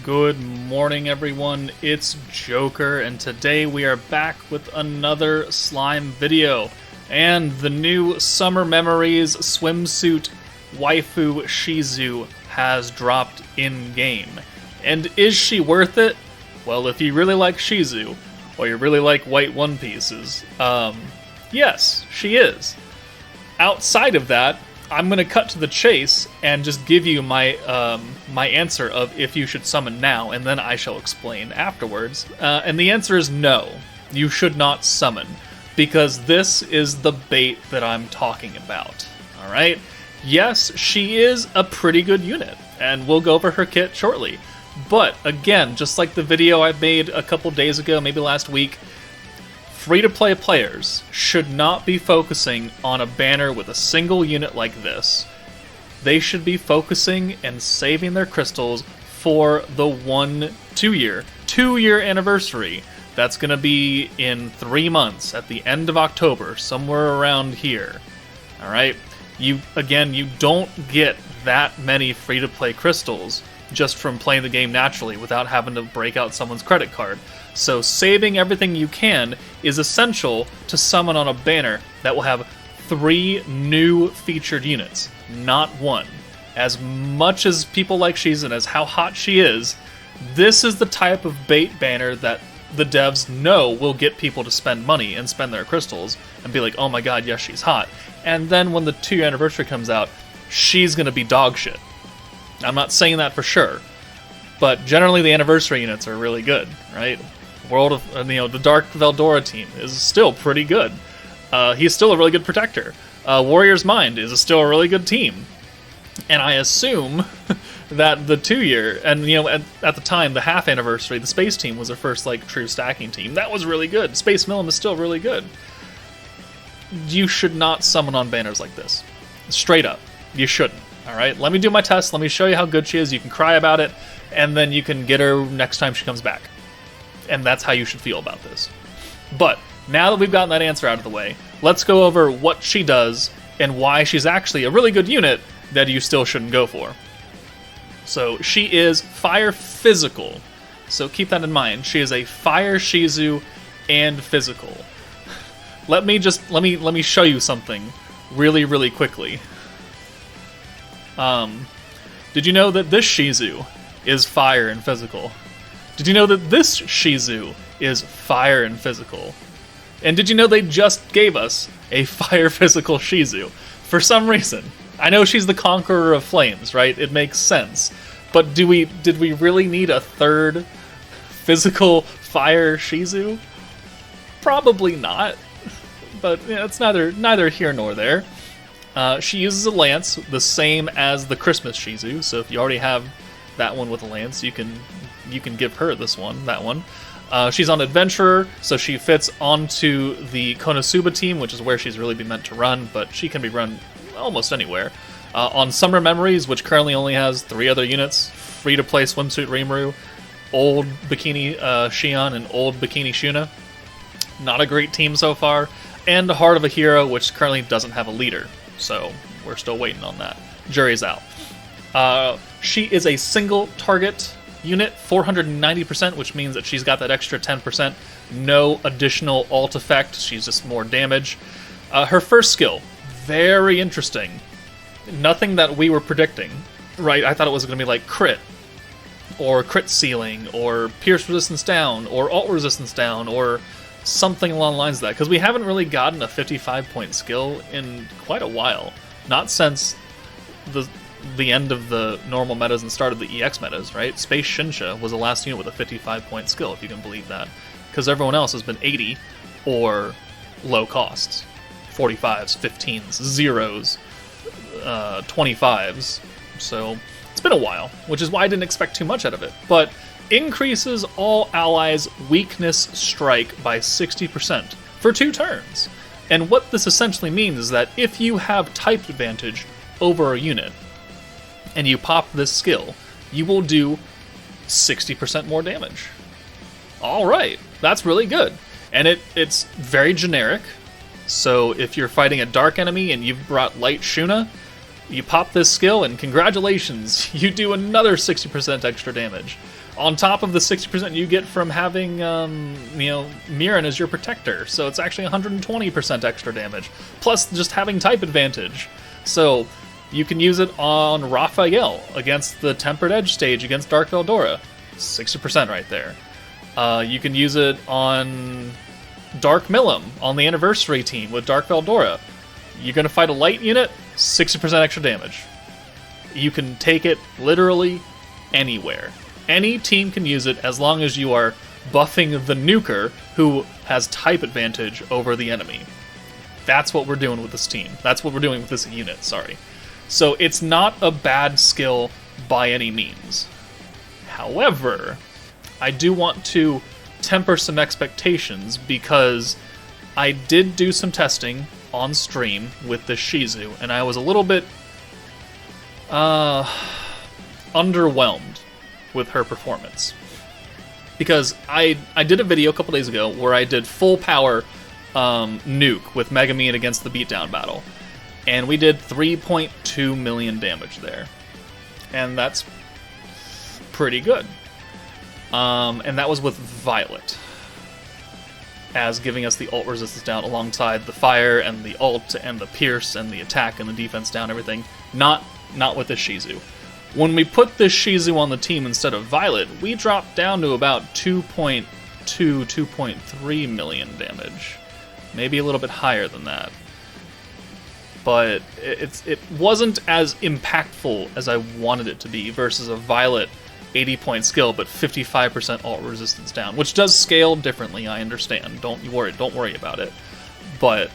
Good morning, everyone. It's Joker, and today we are back with another slime video. And the new Summer Memories Swimsuit Waifu Shizu has dropped in-game. And is she worth it? Well, if you really like Shizu, or you really like white One Pieces, yes, she is. Outside of that, I'm going to cut to the chase and just give you my my answer of if you should summon now, and then I shall explain afterwards. And the answer is no. You should not summon, because this is the bait that I'm talking about. Alright? Yes, she is a pretty good unit, and we'll go over her kit shortly. But, again, just like the video I made a couple days ago, maybe last week, free-to-play players should not be focusing on a banner with a single unit like this. They should be focusing and saving their crystals for the two-year anniversary. That's going to be in 3 months, at the end of October, somewhere around here. Alright? You don't get that many free-to-play crystals just from playing the game naturally without having to break out someone's credit card. So saving everything you can is essential to summon on a banner that will have 3 new featured units, not 1. As much as people like Shizu and as how hot she is, this is the type of bait banner that the devs know will get people to spend money and spend their crystals and be like, oh my god, yes, she's hot. And then when the 2-year anniversary comes out, she's going to be dog shit. I'm not saying that for sure, but generally the anniversary units are really good, right? The Dark Veldora team is still pretty good. He's still a really good protector. Warrior's Mind is still a really good team. And I assume that the 2-year, and at the time, the half anniversary, the Space team was their first true stacking team. That was really good. Space Milim is still really good. You should not summon on banners like this. Straight up. You shouldn't. Alright? Let me do my test. Let me show you how good she is. You can cry about it, and then you can get her next time she comes back. And that's how you should feel about this. But now that we've gotten that answer out of the way, let's go over what she does and why she's actually a really good unit that you still shouldn't go for. So she is Fire Physical. So keep that in mind. She is a Fire Shizu and Physical. Let me show you something really quickly. Did you know that this Shizu is Fire and Physical? Did you know that this Shizu is Fire and Physical? And did you know they just gave us a Fire Physical Shizu? For some reason. I know she's the Conqueror of Flames, right? It makes sense. But did we really need a third Physical Fire Shizu? Probably not. But it's neither here nor there. She uses a lance, the same as the Christmas Shizu, so if you already have that one with a lance, you can give her that one. She's on Adventurer, so she fits onto the Konosuba team, which is where she's really been meant to run, but she can be run almost anywhere. On Summer Memories, which currently only has 3 other units, free-to-play Swimsuit Rimuru, old Bikini Shion, and old Bikini Shuna. Not a great team so far. And Heart of a Hero, which currently doesn't have a leader, so we're still waiting on that. Jury's out. She is a single target unit, 490%, which means that she's got that extra 10%. No additional alt effect, she's just more damage. Her first skill, very interesting. Nothing that we were predicting, right? I thought it was going to be like crit, or crit ceiling, or pierce resistance down, or alt resistance down, or something along the lines of that, because we haven't really gotten a 55-point skill in quite a while. Not since the end of the normal metas and start of the EX metas, right? Space Shinsha was the last unit with a 55-point skill, if you can believe that. Because everyone else has been 80 or low costs. 45s, 15s, zeros, 25s. So it's been a while, which is why I didn't expect too much out of it. But increases all allies' weakness strike by 60% for 2 turns. And what this essentially means is that if you have type advantage over a unit, and you pop this skill, you will do 60% more damage. Alright, that's really good. And it's very generic, so if you're fighting a dark enemy and you've brought Light Shuna, You pop this skill, and congratulations, you do another 60% extra damage. On top of the 60% you get from having, Mirren as your protector. So it's actually 120% extra damage. Plus just having type advantage. So you can use it on Raphael against the Tempered Edge stage against Dark Veldora. 60% right there. You can use it on Dark Milim on the Anniversary team with Dark Veldora. You're going to fight a light unit, 60% extra damage. You can take it literally anywhere. Any team can use it as long as you are buffing the nuker who has type advantage over the enemy. That's what we're doing with this team. That's what we're doing with this unit, sorry. So it's not a bad skill by any means. However, I do want to temper some expectations because I did do some testing on stream with the Shizu, and I was a little bit underwhelmed with her performance. Because I did a video a couple days ago where I did full power nuke with Megamine against the beatdown battle. And we did 3.2 million damage there. And that's pretty good. And that was with Violet, as giving us the ult resistance down alongside the fire and the ult and the pierce and the attack and the defense down, everything. Not with the Shizu. When we put this Shizu on the team instead of Violet, we dropped down to about 2.2, 2.3 million damage. Maybe a little bit higher than that. But it wasn't as impactful as I wanted it to be versus a Violet 80-point skill, but 55% ult resistance down, which does scale differently, I understand. Don't worry about it. But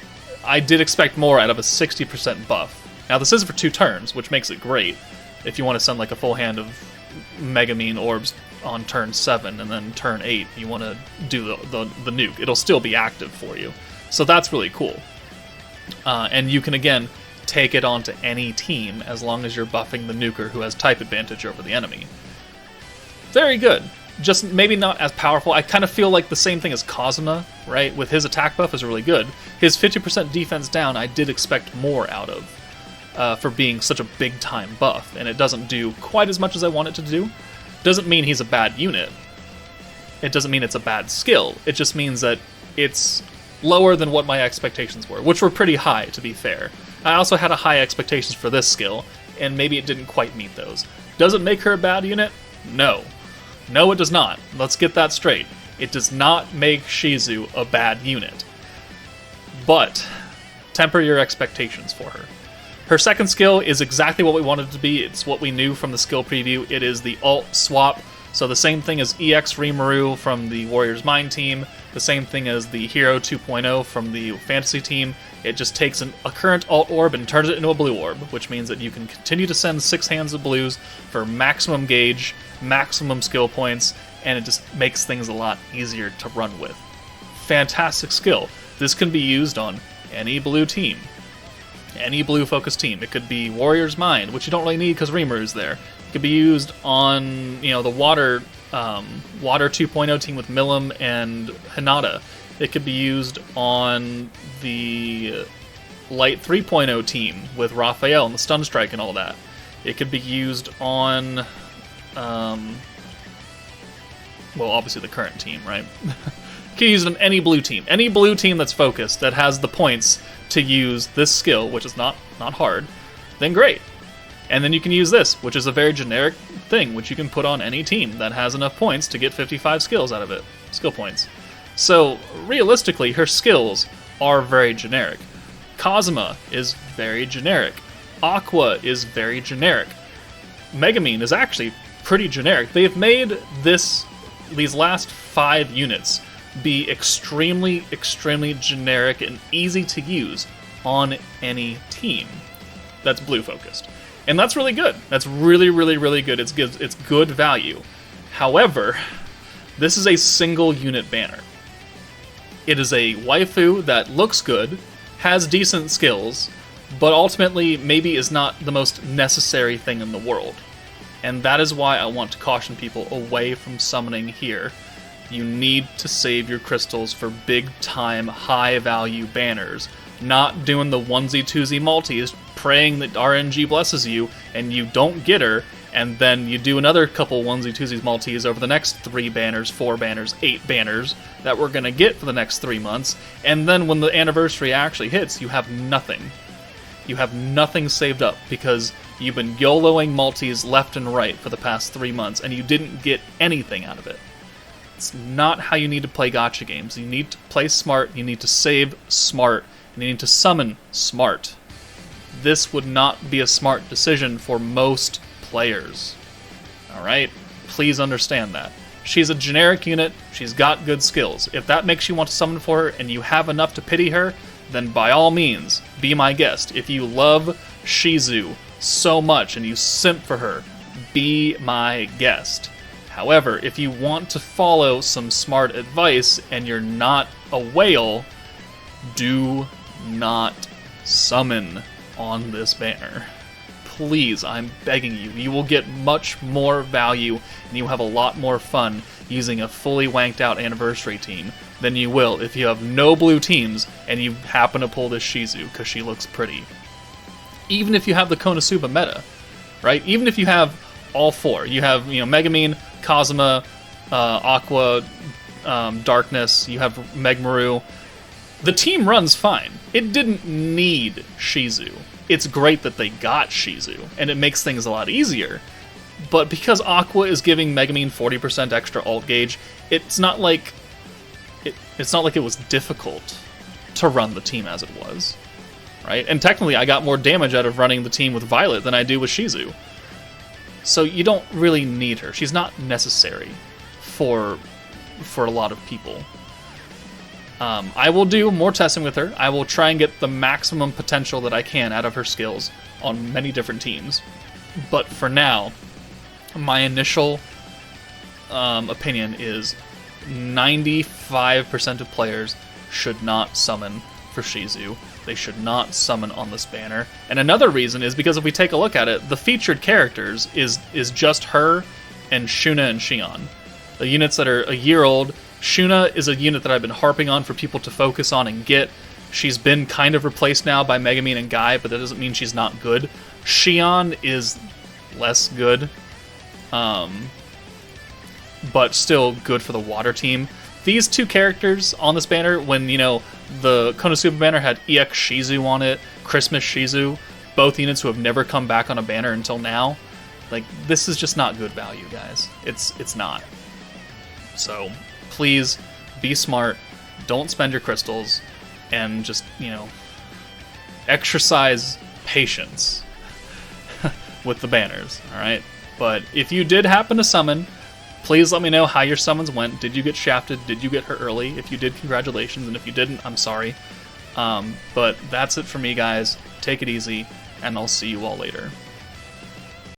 I did expect more out of a 60% buff. Now, this is for 2 turns, which makes it great. If you want to send like a full hand of Megamine orbs on turn 7, and then turn 8, you want to do the nuke. It'll still be active for you. So that's really cool. And you can, again, take it onto any team as long as you're buffing the nuker who has type advantage over the enemy. Very good. Just maybe not as powerful. I kind of feel like the same thing as Kazuma, right? With his attack buff is really good. His 50% defense down, I did expect more out of for being such a big-time buff, and it doesn't do quite as much as I want it to do. Doesn't mean he's a bad unit. It doesn't mean it's a bad skill. It just means that it's lower than what my expectations were, which were pretty high, to be fair. I also had a high expectations for this skill, and maybe it didn't quite meet those. Does it make her a bad unit? No. No, it does not. Let's get that straight. It does not make Shizu a bad unit. But temper your expectations for her. Her second skill is exactly what we wanted it to be. It's what we knew from the skill preview. It is the ult swap. So the same thing as EX Rimuru from the Warriors Mind team, the same thing as the Hero 2.0 from the Fantasy team. It just takes a current alt orb and turns it into a blue orb, which means that you can continue to send 6 hands of blues for maximum gauge, maximum skill points, and it just makes things a lot easier to run with. Fantastic skill. This can be used on any blue team. Any blue focused team. It could be Warrior's Mind, which you don't really need because Reamer's there. It could be used on, the Water 2.0 team with Milim and Hinata. It could be used on the Light 3.0 team with Raphael and the Stun Strike and all that. It could be used on, obviously the current team, right? You can use it on any blue team. Any blue team that's focused, that has the points to use this skill, which is not hard, then great. And then you can use this, which is a very generic thing, which you can put on any team that has enough points to get 55 skills out of it. Skill points. So, realistically, her skills are very generic. Kazuma is very generic. Aqua is very generic. Megamine is actually pretty generic. They have made these last 5 units be extremely, extremely generic and easy to use on any team that's blue focused. And that's really good. That's really, really, really good. It's good value. However, this is a single unit banner. It is a waifu that looks good, has decent skills, but ultimately maybe is not the most necessary thing in the world. And that is why I want to caution people away from summoning here. You need to save your crystals for big-time, high-value banners. Not doing the onesie-twosie multis praying that RNG blesses you, and you don't get her, and then you do another couple onesie, twosies, multis over the next 3 banners, 4 banners, 8 banners that we're going to get for the next 3 months, and then when the anniversary actually hits, you have nothing. You have nothing saved up, because you've been YOLOing multis left and right for the past 3 months, and you didn't get anything out of it. It's not how you need to play gacha games. You need to play smart, you need to save smart, and you need to summon smart. This would not be a smart decision for most players. Alright? Please understand that. She's a generic unit, she's got good skills. If that makes you want to summon for her and you have enough to pity her, then by all means, be my guest. If you love Shizu so much and you simp for her, be my guest. However, if you want to follow some smart advice and you're not a whale, do not summon on this banner. Please, I'm begging you. You will get much more value and you will have a lot more fun using a fully wanked out anniversary team than you will if you have no blue teams and you happen to pull this Shizu because she looks pretty. Even if you have the Konosuba meta, right? Even if you have all 4. You have, Megumin, Kazuma, Aqua, Darkness, you have Megmaru. The team runs fine. It didn't need Shizu. It's great that they got Shizu, and it makes things a lot easier. But because Aqua is giving Megumin 40% extra ult gauge, it's not like it was difficult to run the team as it was, right? And technically, I got more damage out of running the team with Violet than I do with Shizu. So you don't really need her. She's not necessary for a lot of people. I will do more testing with her. I will try and get the maximum potential that I can out of her skills on many different teams. But for now, my initial opinion is 95% of players should not summon for Shizu. They should not summon on this banner. And another reason is because if we take a look at it, the featured characters is just her and Shuna and Shion. The units that are a year old. Shuna is a unit that I've been harping on for people to focus on and get. She's been kind of replaced now by Megumin and Guy, but that doesn't mean she's not good. Shion is less good, but still good for the water team. These 2 characters on this banner, when, the Konosuba banner had EX Shizu on it, Christmas Shizu, both units who have never come back on a banner until now, like, this is just not good value, guys. It's not. So, please, be smart, don't spend your crystals, and just, exercise patience with the banners, alright? But if you did happen to summon, please let me know how your summons went. Did you get shafted? Did you get her early? If you did, congratulations, and if you didn't, I'm sorry. But that's it for me, guys. Take it easy, and I'll see you all later.